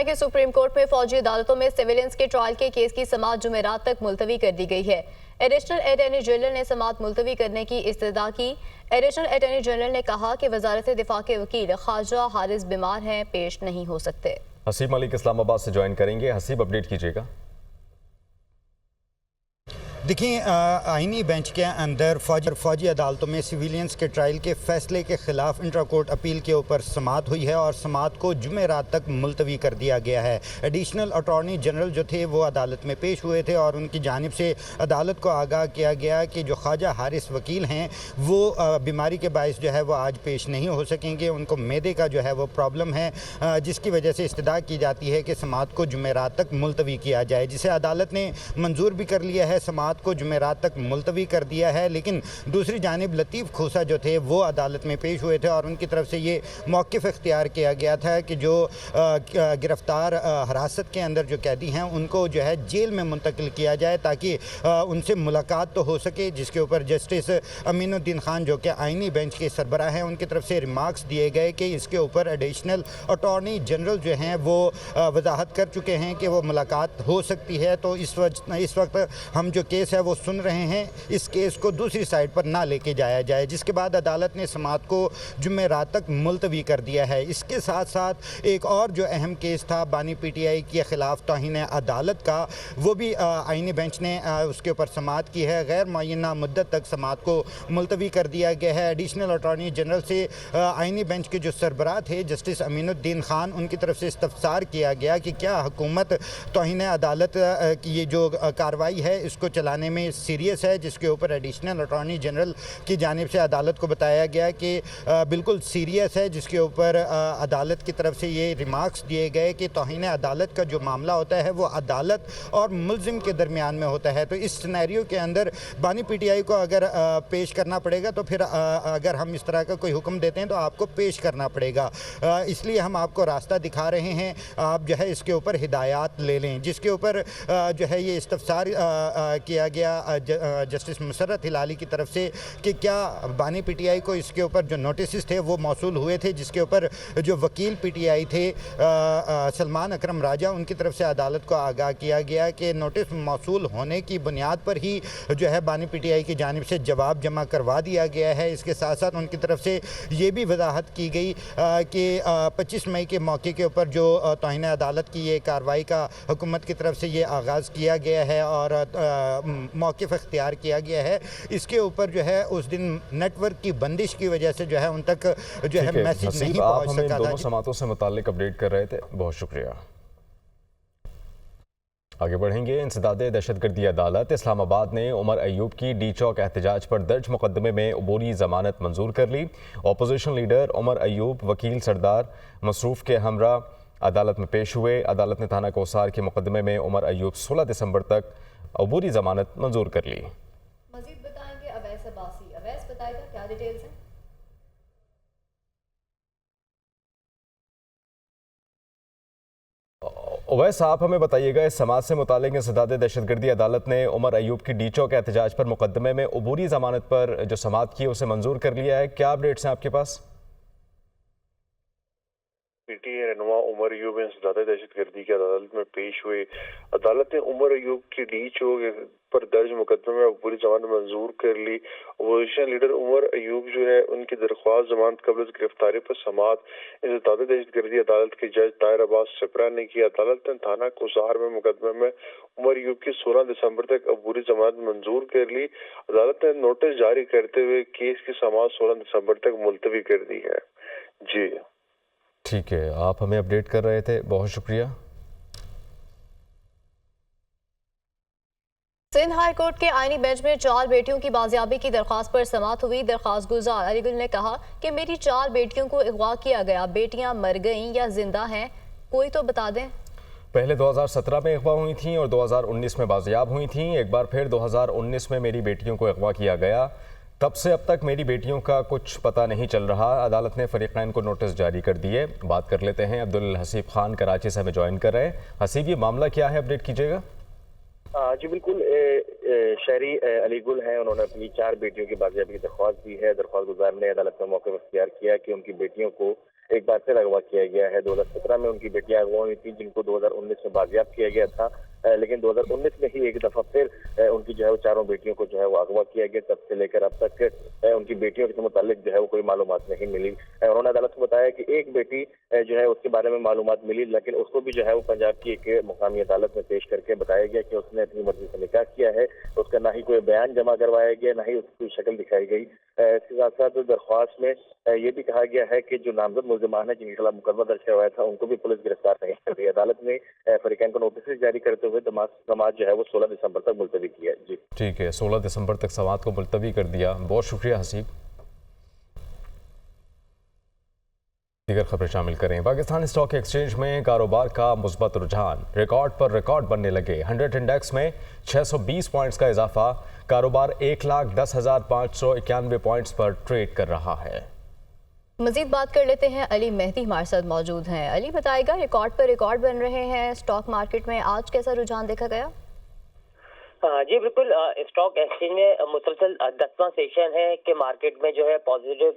बताएं कि supreme court में फौजी अदालतों में सिविलियंस के ट्रायल के केस की समाअत जुमेरात तक मुलतवी कर दी गई है। एडिशनल अटॉर्नी जनरल ने समाअत मुलतवी करने की इस्तदा की। एडिशनल अटॉर्नी जनरल ने कहा कि वजारत दिफा के वकील ख्वाजा हारिस बीमार हैं, पेश नहीं हो सकते। हसीब मलिक इस्लामाबाद से ज्वाइन करेंगे। हसीब, अपडेट कीजिएगा। देखिए, आइनी बेंच के अंदर फौजी अदालतों में सिविलियंस के ट्रायल के फैसले के खिलाफ इंट्रा कोर्ट अपील के ऊपर समाअत हुई है और समाअत को जुमेरात तक मुलतवी कर दिया गया है। एडिशनल अटॉर्नी जनरल जो थे वो अदालत में पेश हुए थे और उनकी जानिब से अदालत को आगाह किया गया कि जो ख्वाजा हारिस वकील हैं वो बीमारी के बायस जो है वो आज पेश नहीं हो सकेंगे। उनको मैदे का जो है वो प्रॉब्लम है, जिसकी वजह से इस्तदा की जाती है कि समाअत को जुमेरात तक मुलतवी किया जाए, जिसे अदालत ने मंजूर भी कर लिया है। समाअत को जुमेरात तक मुलतवी कर दिया है। लेकिन दूसरी जानिब लतीफ़ खोसा जो थे वो अदालत में पेश हुए थे और उनकी तरफ से ये मौक़िफ़ इख्तियार किया गया था कि जो गिरफ़्तार हिरासत के अंदर जो कैदी हैं उनको जो है जेल में मुंतकिल किया जाए ताकि उनसे मुलाकात तो हो सके, जिसके ऊपर जस्टिस अमीनुद्दीन खान जो कि आइनी बेंच के सरबराह हैं उनकी तरफ से रिमार्क्स दिए गए कि इसके ऊपर एडिशनल अटॉर्नी जनरल जो हैं वो वजाहत कर चुके हैं कि वो मुलाकात हो सकती है। तो इस वक्त हम जो केस है वो सुन रहे हैं, इस केस को दूसरी साइड पर ना लेके जाया जाए, जिसके बाद अदालत ने समाअत को जुमेरात तक मुलतवी कर दिया है। इसके साथ साथ एक और जो अहम केस था बानी पीटीआई के ख़िलाफ़ तौहीन अदालत का, वो भी आइनी बेंच ने उसके ऊपर समाअत की है। गैर मुअय्यना मुद्दत तक समाअत को मुलतवी कर दिया गया है। एडिशनल अटॉर्नी जनरल से आइनी बेंच के जो सरबराह थे जस्टिस अमीनुद्दीन खान, उनकी तरफ से इस्तफसार किया गया कि क्या हुकूमत तौहीन अदालत की ये जो कार्रवाई है इसको चलाने में सीरियस है, जिसके ऊपर एडिशनल अटॉर्नी जनरल की जानिब से अदालत को बताया गया कि बिल्कुल सीरियस है, जिसके ऊपर अदालत की तरफ से ये रिमार्क्स दिए गए कि तौहीन अदालत का जो मामला होता है वो अदालत और मुल्ज़िम के दरमियान में होता है। तो इस सिनेरियो के अंदर बानी पीटीआई को अगर पेश करना पड़ेगा तो फिर अगर हम इस तरह का कोई हुक्म देते हैं तो आपको पेश करना पड़ेगा, इसलिए हम आपको रास्ता दिखा रहे हैं, आप जो है इसके ऊपर हिदायत ले लें। जिसके ऊपर जो है ये इस्तफसार किया गया जस्टिस मुसर्रत हिलाली की तरफ से कि क्या बानी पीटीआई को इसके ऊपर जो नोटिस थे वो मौसूल हुए थे, जिसके ऊपर जो वकील पीटीआई थे सलमान अकरम राजा, उनकी तरफ से अदालत को आगाह किया गया कि नोटिस मौसूल होने की बुनियाद पर ही जो है बानी पीटीआई की जानिब से जवाब जमा करवा दिया गया है। इसके साथ साथ उनकी तरफ से ये भी वजाहत की गई कि 25 मई के मौके के ऊपर जो तौहीन अदालत की ये कार्रवाई का हुकूमत की तरफ से ये आगाज़ किया गया है और मौक़िफ़ इख्तियार किया गया है, इसके ऊपर जो है उस दिन नेटवर्क की बंदिश की वजह से जो है उन तक जो है मैसेज नहीं पहुंच सका था। दोनों समातों से मुताल्लिक अपडेट कर रहे थे, बहुत शुक्रिया। आगे बढ़ेंगे। इंसदादे दहशतगर्दी अदालत इस्लामाबाद ने उमर अयूब की डी चौक एहतजाज पर दर्ज मुकदमे में अबूरी जमानत मंजूर कर ली। अपोजिशन लीडर उमर अयूब वकील सरदार मसरूफ़ के हमरा अदालत में पेश हुए। अदालत ने थाना कोसार के मुकदमे में उमर अयूब 16 दिसंबर तक अबूरी जमानत मंजूर कर ली। मजीद बताएंगे अवैस अब्बासी। अवैस बताएगा क्या डिटेल्स हैं? अवैस, आप हमें बताइएगा, इस समाज से मुतालिक इंसदादे दहशतगर्दी अदालत ने उमर अयूब की डी चौक एहतजाज पर मुकदमे में अबूरी जमानत पर जो समाअत की उसे मंजूर कर लिया है, क्या अपडेट्स हैं आपके पास? पीटीआई रहनुमा उमर अयूब इंसदादे दहशतगर्दी की अदालत में पेश हुए। अदालत ने उमर अयूब की डी चौक पर दर्ज मुकदमे में पूरी जमानत मंजूर कर ली। अपोजिशन लीडर उमर अयूब जो है उनकी दरख्वास्त जमानत कबल गिरफ्तारी पर समाअत इंसदादे दहशतगर्दी अदालत के जज ताहिर अब्बास सिपरा ने की। अदालत ने थाना कोसार में मुकदमे में उमर अयूब की 16 दिसंबर तक अबूरी जमानत मंजूर कर ली। अदालत ने नोटिस जारी करते हुए केस की समाअत 16 दिसंबर तक मुलतवी कर दी है। जी ठीक है, आप हमें अपडेट कर रहे थे, बहुत शुक्रिया। सिंध हाई कोर्ट के आइनी बेंच में 4 बेटियों की बाजियाबी की दरख्वास्त पर समाअत हुई। दरख्वास्त गुजार अलीगुल ने कहा कि मेरी 4 बेटियों को अगवा किया गया, बेटियां मर गईं या जिंदा हैं, कोई तो बता दें। पहले 2017 में अगवा हुई थीं और 2019 में बाजियाब हुई थीं। एक बार फिर 2019 में मेरी बेटियों को अगवा किया गया। तब से अब तक मेरी बेटियों का कुछ पता नहीं चल रहा। अदालत ने फरीकैन को नोटिस जारी कर दिए। बात कर लेते हैं, अब्दुल हसीब खान कराची से हमें ज्वाइन कर रहे हैं। हसीब, ये मामला क्या है, अपडेट कीजिएगा। जी बिल्कुल, शहरी अलीगुल हैं, उन्होंने अपनी 4 बेटियों की बाजियाबी की दरख्वास्त दी है। दरख्वास्त गुजार ने अदालत में मौक़िफ़ इख्तियार किया कि उनकी बेटियों को एक बार फिर अगवा किया गया है। 2017 में उनकी बेटियां अगवा हुई थी, जिनको 2019 में बाजियाब किया गया था, लेकिन 2019 में ही एक दफा फिर उनकी जो है वो चारों बेटियों को जो है वो अगवा किया गया। तब से लेकर अब तक उनकी बेटियों के मुतालिक जो है वो कोई मालूमात नहीं मिली। उन्होंने अदालत को बताया कि एक बेटी जो है उसके बारे में मालूमात मिली, लेकिन उसको भी जो है वो पंजाब की एक मुकामी अदालत में पेश करके बताया गया कि उसने अपनी मर्जी से निकाह किया है। उसका ना ही कोई बयान जमा करवाया गया, ना ही उसकी कोई शक्ल दिखाई गई। इसके साथ साथ दरख्वास्त में ये भी कहा गया है कि जो नामजद मुल्जिमान है जिनके खिलाफ मुकदमा दर्ज करवाया था, उनको भी पुलिस गिरफ्तार नहीं कर रही। अदालत ने फरीकैन को नोटिस जारी करते हुए समाअत जो है वो 16 दिसंबर तक मुलतवी किया। जी ठीक है, 16 दिसंबर तक समाअत को मुलतवी कर दिया। बहुत शुक्रिया हसीब। दीगर खबरें शामिल करें। पाकिस्तान स्टॉक एक्सचेंज में कारोबार का मुस्बत रुझान, रिकॉर्ड पर रिकॉर्ड बनने लगे। 100 इंडेक्स में 620 पॉइंट्स का इजाफा, कारोबार 1,10,591 पॉइंट्स पर ट्रेड कर रहा है। मजीद बात कर लेते हैं, अली मेहदी हमारे साथ मौजूद हैं। अली बताएगा, रिकॉर्ड पर रिकॉर्ड बन रहे हैं स्टॉक मार्केट में, आज कैसा रुझान देखा गया? जी बिल्कुल, स्टॉक एक्सचेंज में मुसलसल 10वां सेशन है कि मार्केट में जो है पॉजिटिव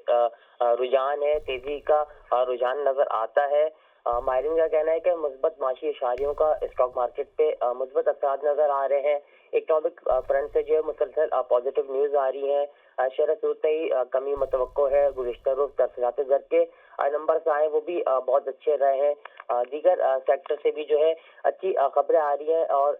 रुझान है, तेजी का रुझान नजर आता है। माहिरीन का कहना है कि मुस्बत माशी इशारियों का स्टॉक मार्केट पे मुस्बत असरात नजर आ रहे हैं। इकोनॉमिक फ्रंट से जो है मुसलसल पॉजिटिव न्यूज आ रही है। शरह सूरत में ही कमी मुतवक्को है। गुज़िश्ता रोज तफसीलात दर के नंबर्स आए वो भी बहुत अच्छे रहे हैं। दीगर सेक्टर से भी जो है अच्छी खबरें आ रही हैं और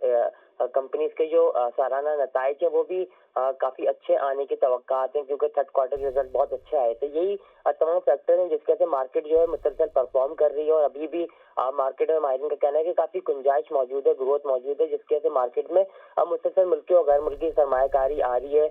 कंपनीज के जो सालाना नताइज है वो भी काफी अच्छे आने की तवक्कात हैं, क्योंकि थर्ड क्वार्टर के रिजल्ट बहुत अच्छे आए थे। यही तमाम फैक्टर हैं जिसके से मार्केट जो है मुसलसल परफॉर्म कर रही है। और अभी भी मार्केट में माहिरीन का कहना है कि काफी गुंजाइश मौजूद है, ग्रोथ मौजूद है, जिसके से मार्केट में मुसलसल मुल्की और गैर मुल्की सरमायाकारी आ रही है।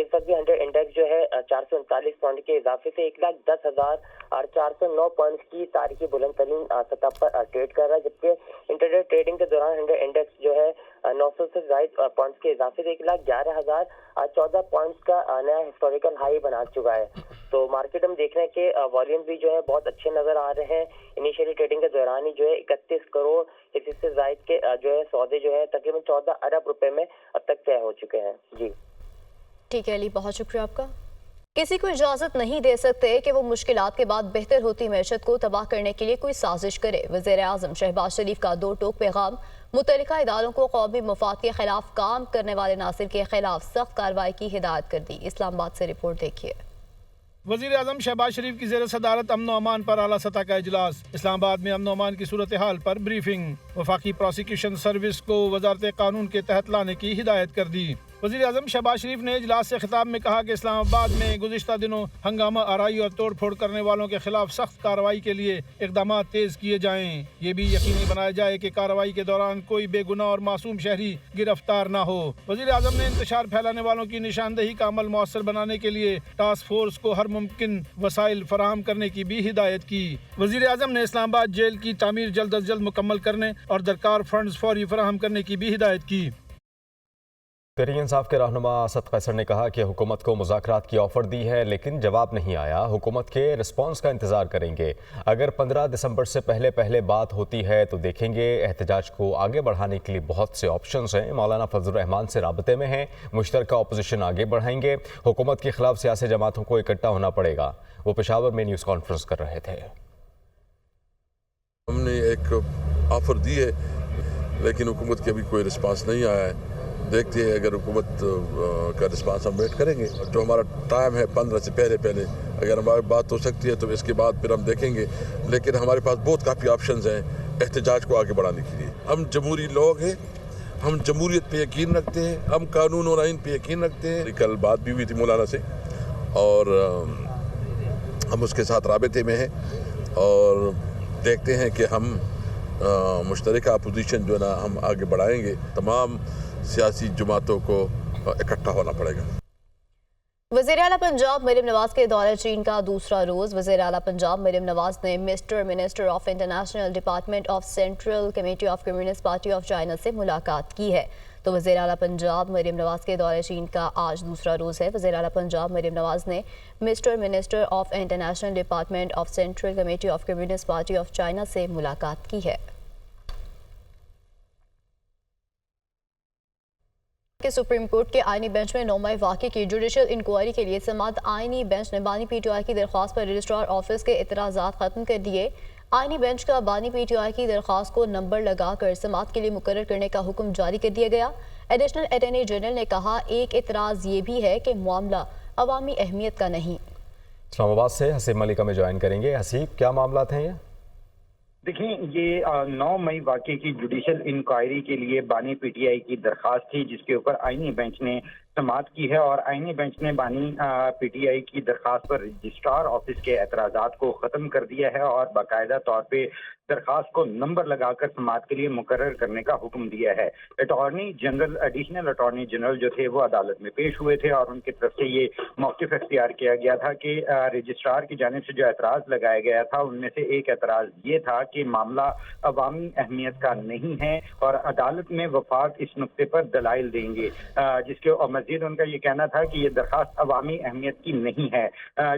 इस वक्त 100 इंडेक्स जो है 439 पॉइंट के इजाफे से 1,10,409 पॉइंट की तारीखी बुलंद तरीन सतह पर ट्रेड कर रहा है, जबकि इंटरडे ट्रेडिंग के दौरान 100 इंडेक्स जो है 900 से ज्यादा पॉइंट्स के इजाफे से 1,11,014 पॉइंट्स का नया हिस्टोरिकल हाई बना चुका है। तो मार्केट हम देख रहे हैं कि वॉल्यूम भी जो है बहुत अच्छे नजर आ रहे हैं। इनिशियली ट्रेडिंग के दौरान ही जो है 31 करोड़ इससे जायद के जो है सौदे जो है तकरीबन 14 अरब रुपए में अब तक तय हो चुके हैं। जी ठीक है अली, बहुत शुक्रिया आपका। किसी को इजाजत नहीं दे सकते कि वो मुश्किलात के बाद बेहतर होती मैशत को तबाह करने के लिए कोई साजिश करे। वज़ीर आज़म शहबाज शरीफ का दो टोक पैगाम, मुतल्लिका इदारों को कौमी मफाद के खिलाफ काम करने वाले नासिर के खिलाफ सख्त कार्रवाई की हिदायत कर दी। इस्लामाबाद से रिपोर्ट देखिए। वज़ीर आज़म शहबाज शरीफ की ज़ेर सदारत अमन व अमान पर आला सतह का इजलास। इस्लामाबाद में अमन व अमान की सूरत हाल पर ब्रीफिंग। वफाकी प्रोसिक्यूशन सर्विस को वजारत कानून के तहत लाने की हिदायत कर दी। वज़ीर आज़म शहबाज शरीफ ने इजलास से खिताब में कहा कि इस्लामाबाद में गुज़िश्ता दिनों हंगामा आराई और तोड़ फोड़ करने वालों के खिलाफ सख्त कार्रवाई के लिए इक़दाम तेज़ किए जाएँ। ये भी यकीनी बनाया जाए कि कार्रवाई के दौरान कोई बेगुनाह और मासूम शहरी गिरफ्तार न हो। वज़ीर आज़म ने इंतशार फैलाने वालों की निशानदेही का अमल मौसर बनाने के लिए टास्क फोर्स को हर मुमकिन वसाइल फराहम करने की भी हिदायत की। वज़ीर आज़म ने इस्लामाबाद जेल की तामीर जल्द अज जल्द मुकम्मल करने और दरकार फंड्स फौरी फराहम करने की भी हिदायत की। तहरीक इंसाफ के रहनुमा असद कैसर ने कहा कि हुकूमत को मुज़ाकरात की ऑफ़र दी है लेकिन जवाब नहीं आया। हुकूमत के रिस्पॉन्स का इंतज़ार करेंगे। अगर 15 दिसंबर से पहले बात होती है तो देखेंगे। एहतजाज को आगे बढ़ाने के लिए बहुत से ऑप्शंस हैं। मौलाना फजल रहमान से राबते में हैं। मुश्तरका अपोजिशन आगे बढ़ाएंगे। हुकूमत के खिलाफ सियासी जमातों को इकट्ठा होना पड़ेगा। वो पेशावर में न्यूज़ कॉन्फ्रेंस कर रहे थे। हमने एक ऑफ़र दी है लेकिन हुकूमत की अभी कोई रिस्पांस नहीं आया है। देखते हैं, अगर हुकूमत का रिस्पांस हम वेट करेंगे। जो हमारा टाइम है 15 से पहले अगर हमारी बात हो सकती है तो इसके बाद फिर हम देखेंगे। लेकिन हमारे पास बहुत काफ़ी ऑप्शंस हैं एहतजाज को आगे बढ़ाने के लिए। हम जमहूरी लोग हैं, हम जमहूरियत पे यकीन रखते हैं, हम कानून और आइन पे यकीन रखते हैं। कल बात भी हुई थी मौलाना से और हम उसके साथ राबते में हैं और देखते हैं कि हम मुश्तरका अपोजिशन जो है ना हम आगे बढ़ाएंगे। तमाम सियासी जमातों को इकट्ठा होना पड़ेगा। वज़ीर आला पंजाब मरियम नवाज के दौरे चीन का दूसरा रोज। वज़ीर आला पंजाब मरियम नवाज ने minister of international department of central committee of communist party of China से मुलाकात की है। तो वज़ीर आला पंजाब मरियम नवाज के दौरे चीन का आज दूसरा रोज़ है। वज़ीर आला पंजाब मरियम नवाज ने minister of international department of central committee of communist party of China से मुलाकात की है। के सुप्रीम कोर्ट के आईनी बेंच में 9 मई वाक़े की जुडिशल इंक्वायरी के लिए समाअत आईनी बेंच ने बानी पीटीआई की दरख्वास्त पर रजिस्ट्रार ऑफिस के इतराज़ात खत्म कर दिए। आईनी बेंच का बानी पीटीआई की दरख्वास्त को नंबर लगाकर समाअत के लिए मुकर्रर करने का हुक्म जारी कर दिया गया। एडिशनल अटॉर्नी जनरल ने कहा, एक इतराज़ ये भी है कि मामला अवामी अहमियत का नहीं। इस्लामाबाद से हसीब मलिक में ज्वाइन करेंगे। हसीब, क्या मामला हैं ये? देखिए, ये 9 मई वाक़े की जुडिशल इंक्वायरी के लिए बानी पीटीआई की दरख्वास्त थी, जिसके ऊपर आईनी बेंच ने समाअत की है और आईनी बेंच ने बानी पीटीआई की दरख्वास्त पर रजिस्ट्रार ऑफिस के एतराज़ात को ख़त्म कर दिया है और बाकायदा तौर पे दरख्वास्त को नंबर लगाकर समाअत के लिए मुकर्रर करने का हुक्म दिया है। Attorney general, additional attorney general जो थे वो अदालत में पेश हुए थे और उनकी तरफ से ये मौक़िफ़ इख्तियार किया गया था कि रजिस्ट्रार की जानिब से जो एतराज़ लगाया गया था उनमें से एक एतराज़ ये था कि मामला अवामी अहमियत का नहीं है और अदालत में वफाक इस नुक्ते पर दलाइल देंगे, जिसके मज़ीद उनका ये कहना था कि ये दरख्वास्त अवामी अहमियत की नहीं है।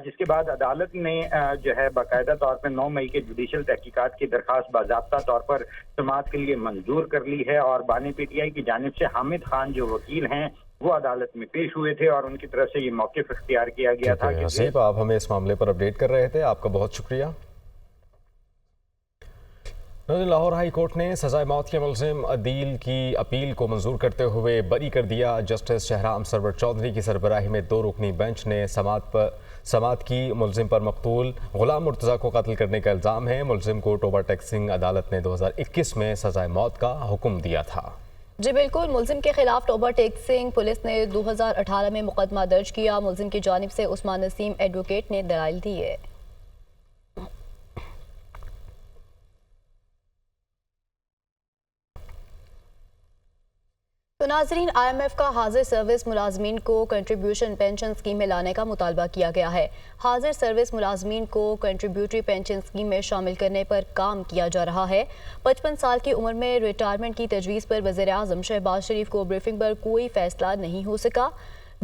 जिसके बाद अदालत ने जो है बाकायदा तौर पर 9 मई के जुडिशल तहकीकात की दरख्वास्त बाज़ाब्ता तौर पर समाअत के लिए मंजूर कर ली है और बानी पीटीआई की जानिब से हामिद खान जो वकील हैं वो अदालत में पेश हुए थे और उनकी तरफ से ये मौक़िफ़ इख्तियार किया गया था। हसीब, आप हमें इस मामले पर अपडेट कर रहे थे, आपका बहुत शुक्रिया। लाहौर हाई कोर्ट ने सजाए मौत के मुलजिम अदील की अपील को मंजूर करते हुए बरी कर दिया। जस्टिस शहराम सरवर चौधरी की सरबराही में 2 रुकनी बेंच ने समाअत की मुलजिम पर मकतूल गुलाम मुर्तज़ा को कत्ल करने का इल्ज़ाम है। मुलजिम को ओवर टैक्सिंग अदालत ने 2021 में सजाए मौत का हुक्म दिया था। जी बिल्कुल, मुलजिम के खिलाफ ओवर टैक्सिंग पुलिस ने 2018 में मुकदमा दर्ज किया। मुलजिम की जानिब से उस्मान नसीम एडवोकेट ने दलाइल दिए। तो नाज़रीन, IMF का हाजिर सर्विस मुलाजमीन को कंट्रीब्यूशन पेंशन स्कीम में लाने का मुतालबा किया गया है। हाजिर सर्विस मुलाजमीन को कंट्रीब्यूटरी पेंशन स्कीम में शामिल करने पर काम किया जा रहा है। 55 साल की उम्र में रिटायरमेंट की तजवीज़ पर वज़ीर-ए-आज़म शहबाज शरीफ को ब्रीफिंग पर कोई फैसला नहीं हो सका,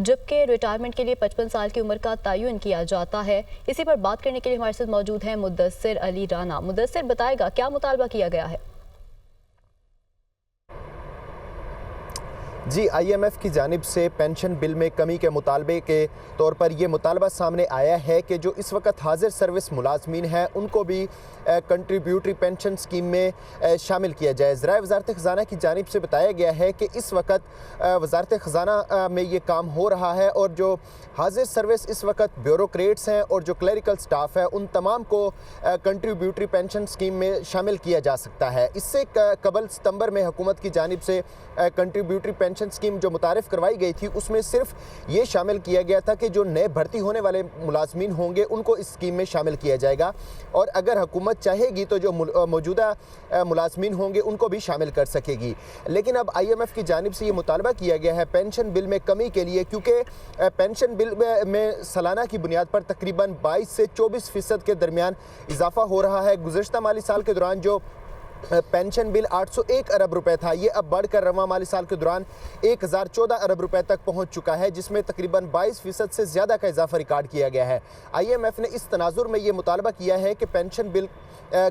जबकि रिटायरमेंट के लिए 55 साल की उम्र का तयन किया जाता है। इसी पर बात करने के लिए हमारे साथ मौजूद हैं मुद्दस्सिर अली राना। मुद्दस्सिर, बताएगा क्या मुतालबा किया गया है? जी, IMF की जानिब से पेंशन बिल में कमी के मुतालबे के तौर पर यह मुतालबा सामने आया है कि जो इस वक्त हाजिर सर्विस मुलाजमीन हैं उनको भी कंट्रीब्यूटरी पेंशन स्कीम में शामिल किया जाए। ज़राए वज़ारत ख़ज़ाना की जानिब से बताया गया है कि इस वक्त वज़ारत ख़ज़ाना में ये काम हो रहा है और जो हाजिर सर्विस इस वक्त ब्यूरोक्रेट्स हैं और जो क्लरिकल स्टाफ है उन तमाम को कंट्रीब्यूटरी पेंशन स्कीम में शामिल किया जा सकता है। इससे कबल सितंबर में हुकूमत की जानिब से कंट्रीब्यूटरी पेंशन स्कीम जो मुतारिफ़ करवाई गई थी उसमें सिर्फ ये शामिल किया गया था कि जो नए भर्ती होने वाले मुलाजमीन होंगे उनको इस स्कीम में शामिल किया जाएगा और अगर हुकूमत चाहेगी तो जो मौजूदा मुलाजमीन होंगे उनको भी शामिल कर सकेगी। लेकिन अब IMF की जानिब से ये मुतालबा किया गया है पेंशन बिल में कमी के लिए, क्योंकि पेंशन बिल में सालाना की बुनियाद पर तकरीबन 22 से 24% के दरमियान इजाफा हो रहा है। गुज़श्ता माली साल के दौरान जो पेंशन बिल 801 अरब रुपए था, ये अब बढ़कर रवां माली साल के दौरान 1014 अरब रुपए तक पहुंच चुका है, जिसमें तकरीबन 22% से ज़्यादा का इजाफा रिकॉर्ड किया गया है। IMF ने इस तनाजुर में ये मुतालबा किया है कि पेंशन बिल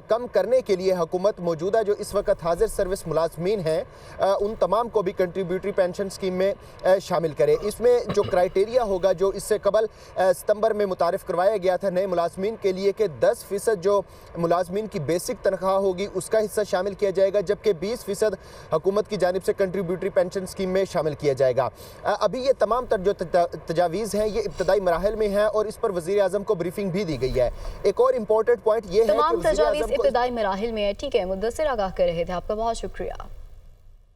कम करने के लिए हुकूमत मौजूदा जो इस वक्त हाजिर सर्विस मुलाजमीन हैं उन तमाम को भी कंट्रीब्यूटरी पेंशन स्कीम में शामिल करे। इसमें जो क्राइटेरिया होगा जो इससे कबल सितंबर में मुतारिफ़ करवाया गया था नए मुलाजमीन के लिए कि 10% जो मुलाजमीन की बेसिक तनख्वाह होगी उसका हिस्सा शामिल किया जाएगा, जबकि 20% हुकूमत की जानिब से कंट्रीब्यूटरी पेंशन स्कीम में शामिल किया जाएगा। अभी ये तमाम जो तजावीज़ हैं ये इब्तदाई मराहल में हैं और इस पर वज़ीर-ए-आज़म को ब्रीफिंग भी दी गई है। एक और इम्पोर्टेंट पॉइंट ये है कि तजावीज़ इब्तदाई मराहिल में है। ठीक है, मुद्दस्सिर आगाह कर रहे थे, आपका बहुत शुक्रिया।